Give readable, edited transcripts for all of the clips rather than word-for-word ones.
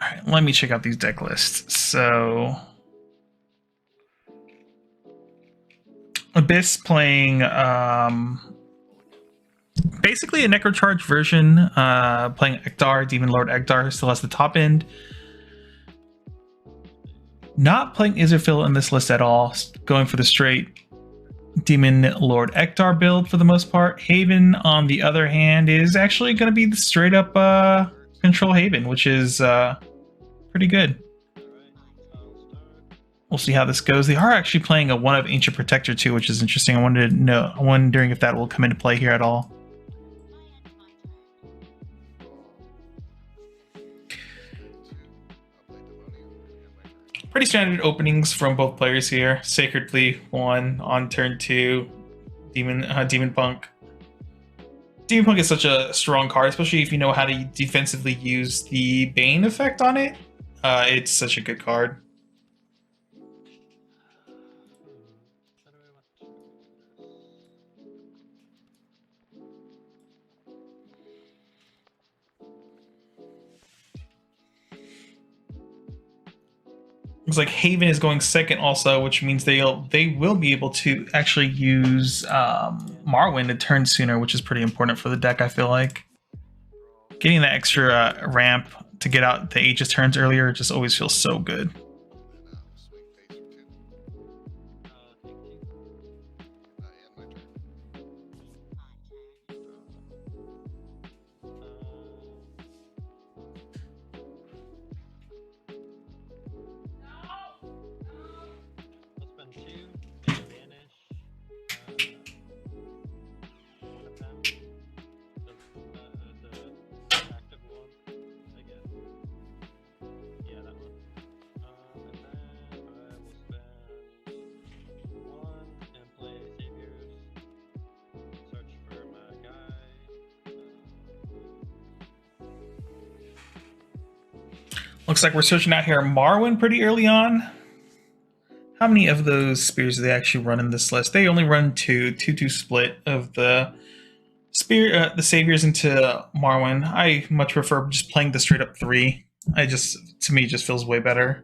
All right, let me check out these deck lists. So Abyss playing basically a Necro Charge version, playing Ektar, Demon Lord Ektar, still has the top end. Not playing Iserphil in this list at all, going for the straight Demon Lord Ektar build for the most part. Haven, on the other hand, is actually going to be the straight up control Haven, which is pretty good. We'll see how this goes. They are actually playing a one of Ancient Protector too, which is interesting. I wanted to know, I'm wondering if that will come into play here at all. Pretty standard openings from both players here. Sacredly 1 on turn 2. Demon Punk. Demon Punk is such a strong card, especially if you know how to defensively use the Bane effect on it. It's such a good card. Looks like Haven is going second also, which means they will be able to actually use Marwyn to turn sooner, which is pretty important for the deck, I feel like. Getting that extra ramp to get out the Aegis turns earlier just always feels so good. Looks like we're searching out here Marwyn pretty early on. How many of those spears do they actually run in this list? They only run 2 split of the spear, the saviors into Marwyn. I much prefer just playing the straight up 3. To me, it just feels way better.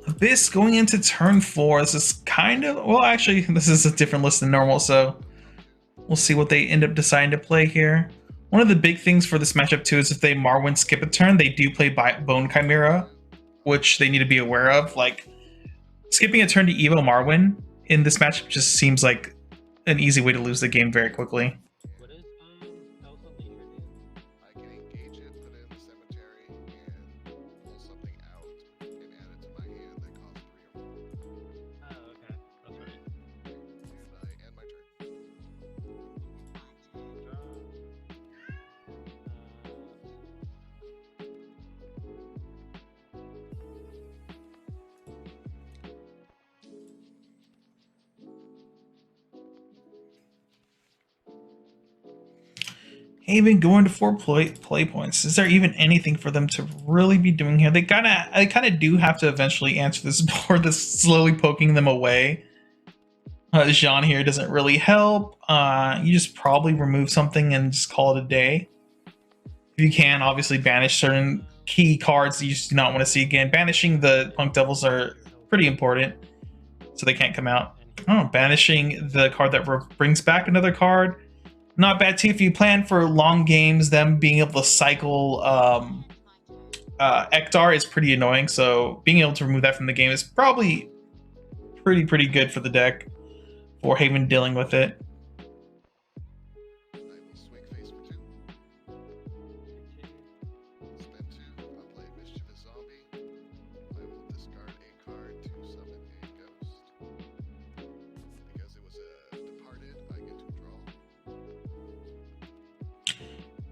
Abyss going into turn 4. This is kind of, well, actually, this is a different list than normal, so we'll see what they end up deciding to play here. One of the big things for this matchup too is if they Marwyn skip a turn, they do play Bone Chimera, which they need to be aware of. Like, skipping a turn to Evo Marwyn in this matchup just seems like an easy way to lose the game very quickly. Haven going to 4 play points. Is there even anything for them to really be doing here? They kind of do have to eventually answer this board that's slowly poking them away. Jean here doesn't really help. You just probably remove something and just call it a day. If you can, obviously banish certain key cards that you just do not want to see again. Banishing the Punk Devils are pretty important, so they can't come out. Oh, banishing the card that brings back another card. Not bad too if you plan for long games. Them being able to cycle Ektar is pretty annoying, so being able to remove that from the game is probably pretty good for the deck for Haven dealing with it.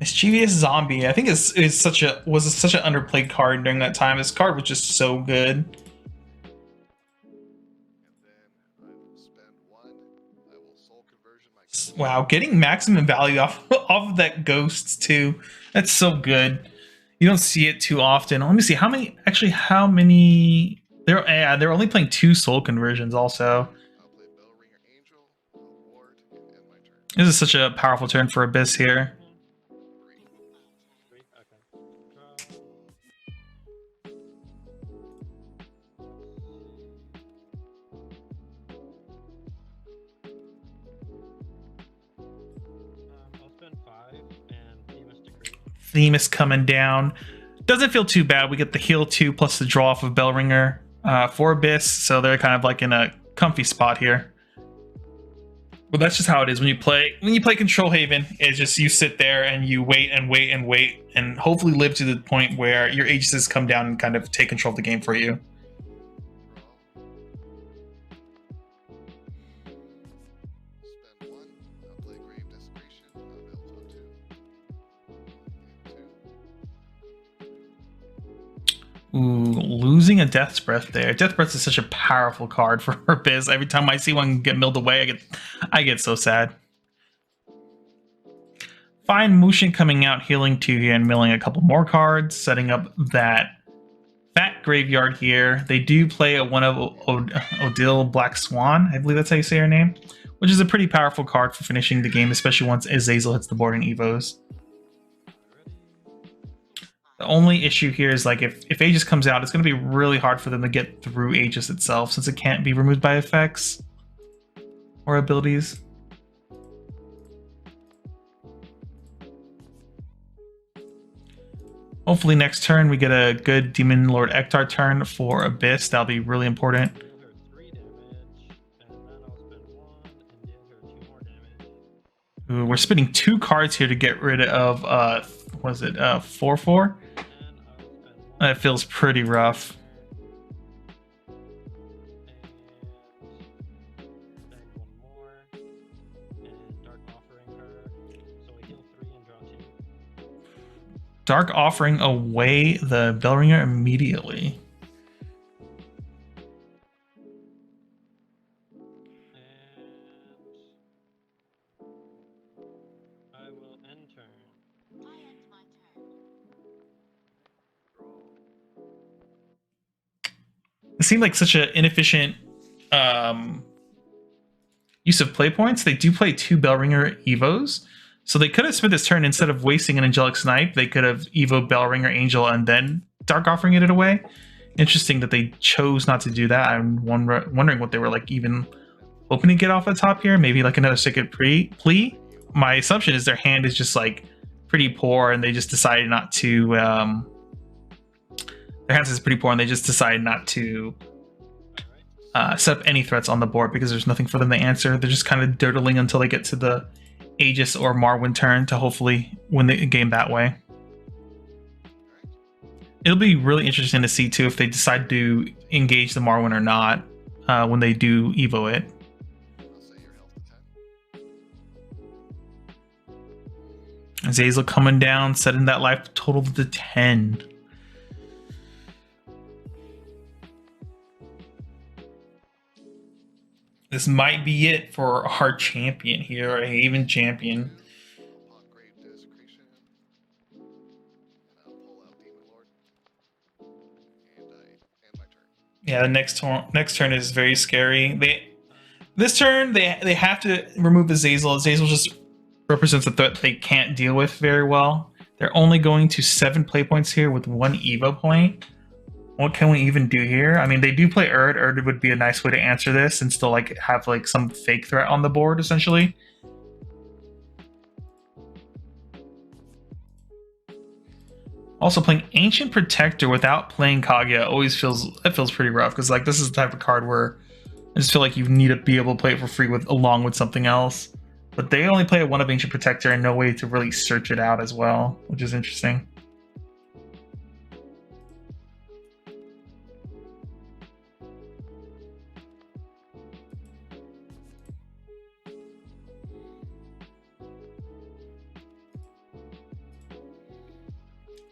Mischievous Zombie, I think was such an underplayed card during that time. This card was just so good. Wow, getting maximum value off of that ghost too. That's so good. You don't see it too often. Let me see how many. Actually, how many? They're only playing 2 soul conversions also. This is such a powerful turn for Abyss here. Themis coming down. Doesn't feel too bad. We get the heal 2 plus the draw off of Bellringer for Abyss, so they're kind of like in a comfy spot here. But that's just how it is when you play Control Haven. It's just you sit there and you wait and wait and wait and hopefully live to the point where your Aegises come down and kind of take control of the game for you. Ooh, losing a Death's Breath there. Death's Breath is such a powerful card for Biz. Every time I see one get milled away, I get so sad. Fine Mushin coming out, healing 2 here and milling a couple more cards, setting up that fat graveyard here. They do play a one of Odile Black Swan, I believe that's how you say her name, which is a pretty powerful card for finishing the game, especially once Azazel hits the board in Evos. The only issue here is like if Aegis comes out, it's going to be really hard for them to get through Aegis itself since it can't be removed by effects or abilities. Hopefully next turn we get a good Demon Lord Ektar turn for Abyss. That'll be really important. Ooh, we're spending 2 cards here to get rid of what is it, 4/4? That feels pretty rough. Dark Offering away the Bellringer immediately. It seemed like such an inefficient use of play points. They do play 2 Bellringer Evos, so they could have spent this turn, instead of wasting an Angelic Snipe, they could have Evo Bellringer Angel and then Dark Offering it away. Interesting that they chose not to do that. I'm wondering what they were like even hoping to get off the top here. Maybe like another Sacred Plea. My assumption is their hand is just like pretty poor and they just decided not to their hands is pretty poor and they just decided not to set up any threats on the board because there's nothing for them to answer. They're just kind of dirtling until they get to the Aegis or Marwyn turn to hopefully win the game that way. It'll be really interesting to see too if they decide to engage the Marwyn or not when they do Evo it. Azazel coming down, setting that life total to 10. This might be it for our champion here, our Haven champion. Yeah, the next turn is very scary. This turn they have to remove Azazel. Azazel just represents a threat they can't deal with very well. They're only going to 7 play points here with 1 Evo point. What can we even do here? I mean, they do play Erd. Erd would be a nice way to answer this and still like have like some fake threat on the board, essentially. Also, playing Ancient Protector without playing Kaguya always feels pretty rough because like this is the type of card where I just feel like you need to be able to play it for free along with something else. But they only play a 1 of Ancient Protector and no way to really search it out as well, which is interesting.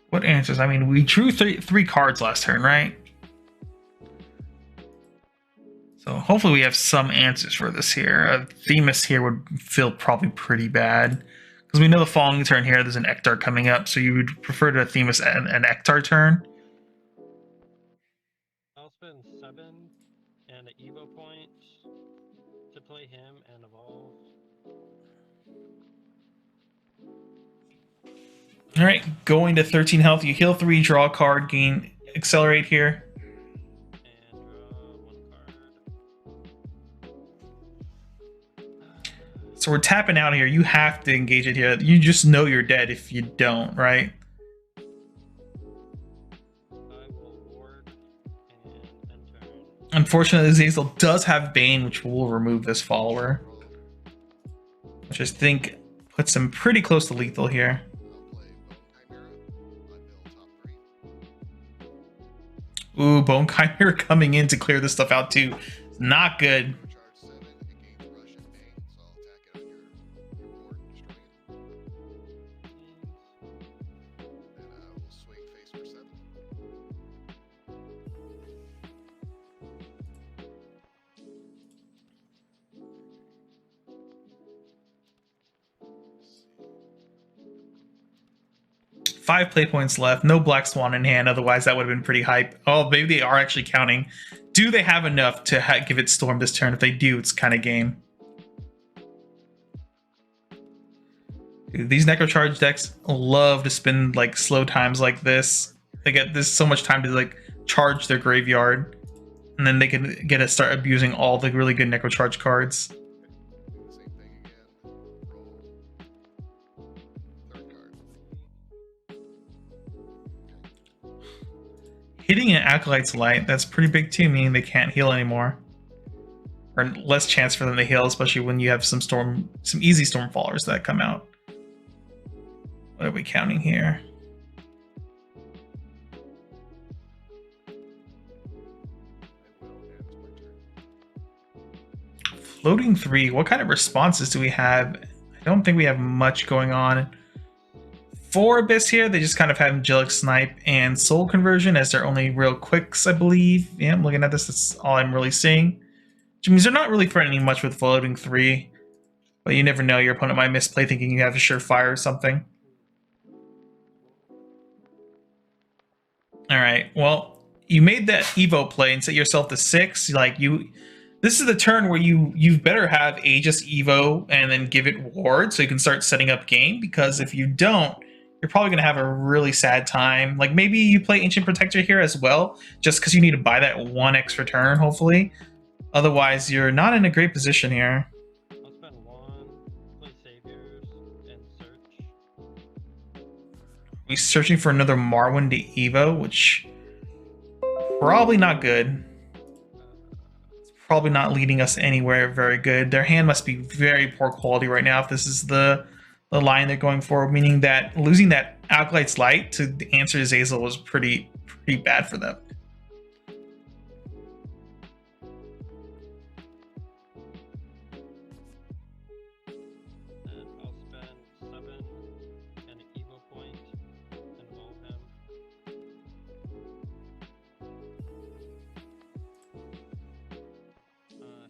What answers? I mean, we drew three cards last turn, right? So hopefully we have some answers for this here. A Themis here would feel probably pretty bad. Because we know the following turn here, there's an Ektar coming up, so you would prefer to Themis an Ektar turn? I'll spend 7 and an Evo point to play him and evolve. All right, going to 13 health. You heal 3, draw a card, gain accelerate here. And draw 1 card. So we're tapping out here. You have to engage it here. You just know you're dead if you don't, right? I will ward and end turn. Unfortunately, Azazel does have Bane, which will remove this follower. Which I think puts him pretty close to lethal here. Ooh, Bone Chimera coming in to clear this stuff out too. Not good. Five play points left. No Black Swan in hand. Otherwise, that would have been pretty hype. Oh, maybe they are actually counting. Do they have enough to give it Storm this turn? If they do, it's kind of game. Dude, these Necro Charge decks love to spend like slow times like this. They get this so much time to like charge their graveyard, and then they can get to start abusing all the really good Necro Charge cards. Hitting an Acolyte's Light, that's pretty big too, meaning they can't heal anymore. Or less chance for them to heal, especially when you have some easy Stormfallers that come out. What are we counting here? Floating 3, what kind of responses do we have? I don't think we have much going on. For Abyss here, they just kind of have Angelic Snipe and Soul Conversion as their only real quicks, I believe. Yeah, I'm looking at this, that's all I'm really seeing. Which means they're not really threatening much with Floating 3. But you never know, your opponent might misplay thinking you have a Surefire or something. Alright, well, you made that Evo play and set yourself to 6. This is the turn where you better have Aegis Evo and then give it Ward so you can start setting up game, because if you don't, you're probably going to have a really sad time. Like, maybe you play Ancient Protector here as well, just because you need to buy that 1 extra turn, hopefully. Otherwise, you're not in a great position here. I'll spend 1, play Saviors, and search. We're searching for another Marwyn to Evo, which probably not good. It's probably not leading us anywhere very good. Their hand must be very poor quality right now if this is the line they're going for, meaning that losing that Acolyte's Light to answer Azazel was pretty bad for them. And I'll spend 7 and an Evo point and evolve him.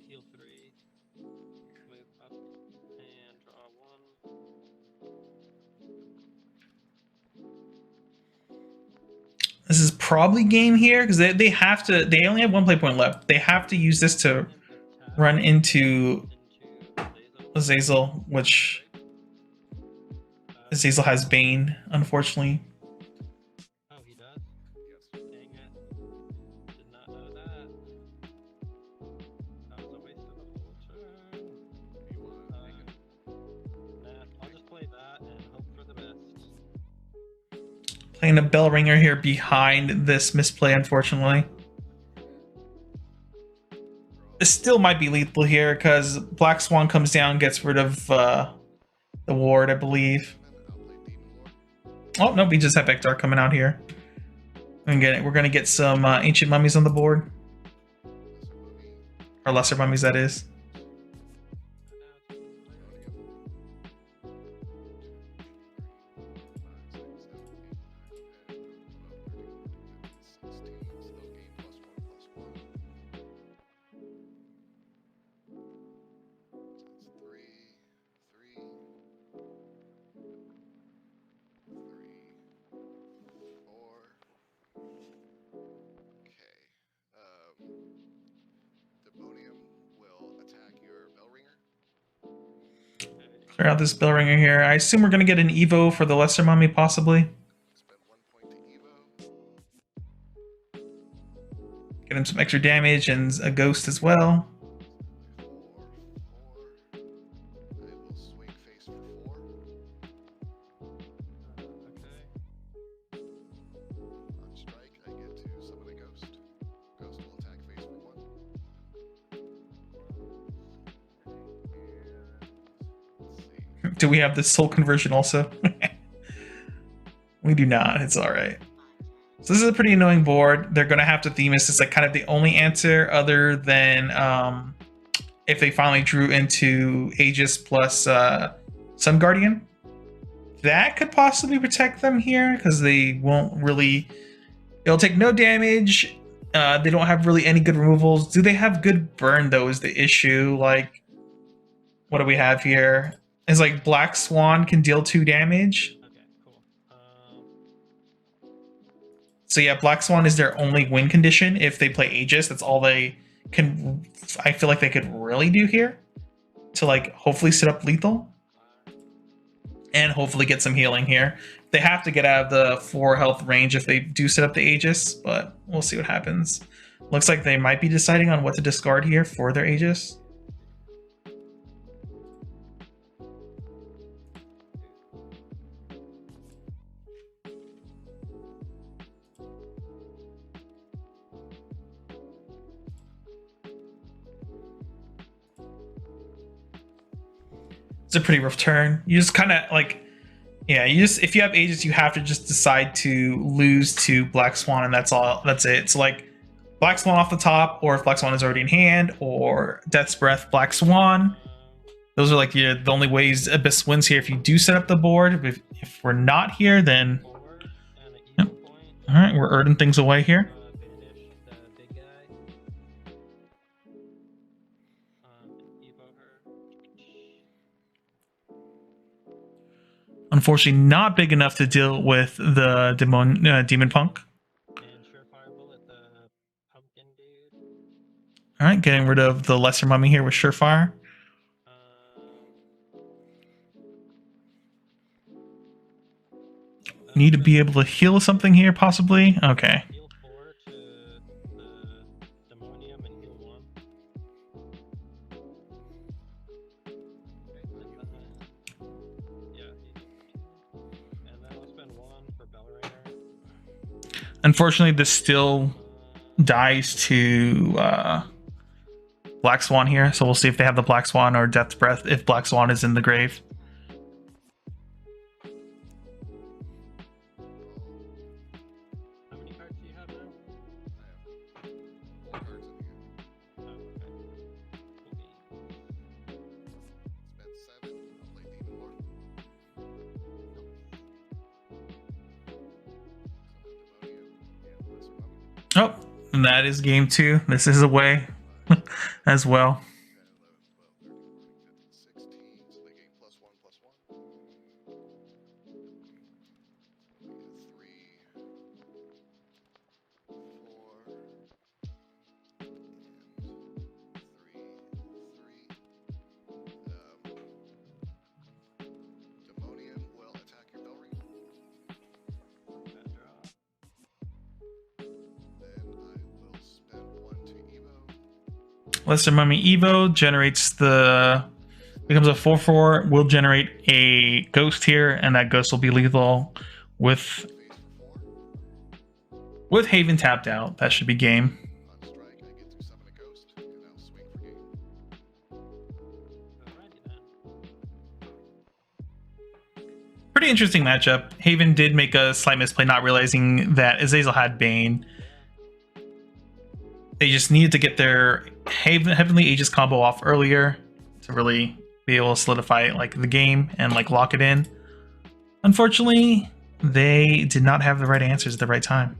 Heal 3, move up, and draw 1. This is probably game here because they have to. They only have 1 play point left. They have to use this to run into Azazel, which Azazel has Bane, unfortunately. Oh, he does? Dang it. Did not know that. That was a waste of a full turn. Nah, I'll just play that and hope for the best. Playing a bell ringer here behind this misplay, unfortunately. This still might be lethal here because Black Swan comes down, gets rid of the ward, I believe. Oh, no, we just have Ektar coming out here. We're going to get some Ancient Mummies on the board. Or Lesser Mummies, that is. Clear out this bell ringer here. I assume we're gonna get an Evo for the Lesser Mummy, possibly. Spend 1 point to Evo. Get him some extra damage and a ghost as well. 4, 4. I will swing face for 4. Okay. On strike, I get to summon a ghost. Ghost will attack face for 1. Let's see. Do we have the soul conversion also? We do not. It's all right. So this is a pretty annoying board. They're gonna have to Themis. It's like kind of the only answer other than if they finally drew into Aegis plus Sun Guardian. That could possibly protect them here because they won't really. It'll take no damage. They don't have really any good removals. Do they have good burn though? Is the issue. Like, what do we have here? It's like Black Swan can deal 2 damage. Okay, cool. So yeah, Black Swan is their only win condition if they play Aegis. That's all they can. I feel like they could really do here to like hopefully set up lethal and hopefully get some healing here. They have to get out of the 4 health range if they do set up the Aegis, but we'll see what happens. Looks like they might be deciding on what to discard here for their Aegis. It's a pretty rough turn. You just kind of like, yeah, you just, if you have Aegis, you have to just decide to lose to Black Swan, and that's all. That's it. It's like Black Swan off the top, or if Black Swan is already in hand, or Death's Breath, Black Swan. Those are like the only ways Abyss wins here. If you do set up the board, if we're not here, then Forward and an Yep. evil point. all right, we're earning things away here. Banish the big guy. Evo her. Unfortunately, not big enough to deal with the demon punk. And Surefire Bullet the pumpkin dude. All right, getting rid of the Lesser Mummy here with Surefire. Need to be able to heal something here, possibly. Okay. Heal 4 to the Demonium and heal 1. Yeah, and then I'll spend 1 for Bellringer. Unfortunately, this still dies to Black Swan here, so we'll see if they have the Black Swan or Death's Breath if Black Swan is in the grave. How many cards do you have now? I have 4 cards in hand. Oh, okay. Spend 7. I'll play Demon Lord. Summon Demonium and Lesser Mummy. Oh, and that is game 2. This is away as well. 10, 11, 12, 13, 14, 15, 16. So they gain +1, +1. 3, 4, and 3, 3. Demonium will attack your bell ring. Bad draw. Then I will spend 1 to Evo. Lesser Mummy Evo generates becomes a 4/4, will generate a ghost here, and that ghost will be lethal with Face for 4. Haven tapped out. That should be game. On strike, I get to summon a ghost, and I'll swing for game. Alrighty then. Pretty interesting matchup. Haven did make a slight misplay, not realizing that Azazel had Bane. They just needed to get their Heavenly Aegis combo off earlier to really be able to solidify like the game and like lock it in. Unfortunately, they did not have the right answers at the right time.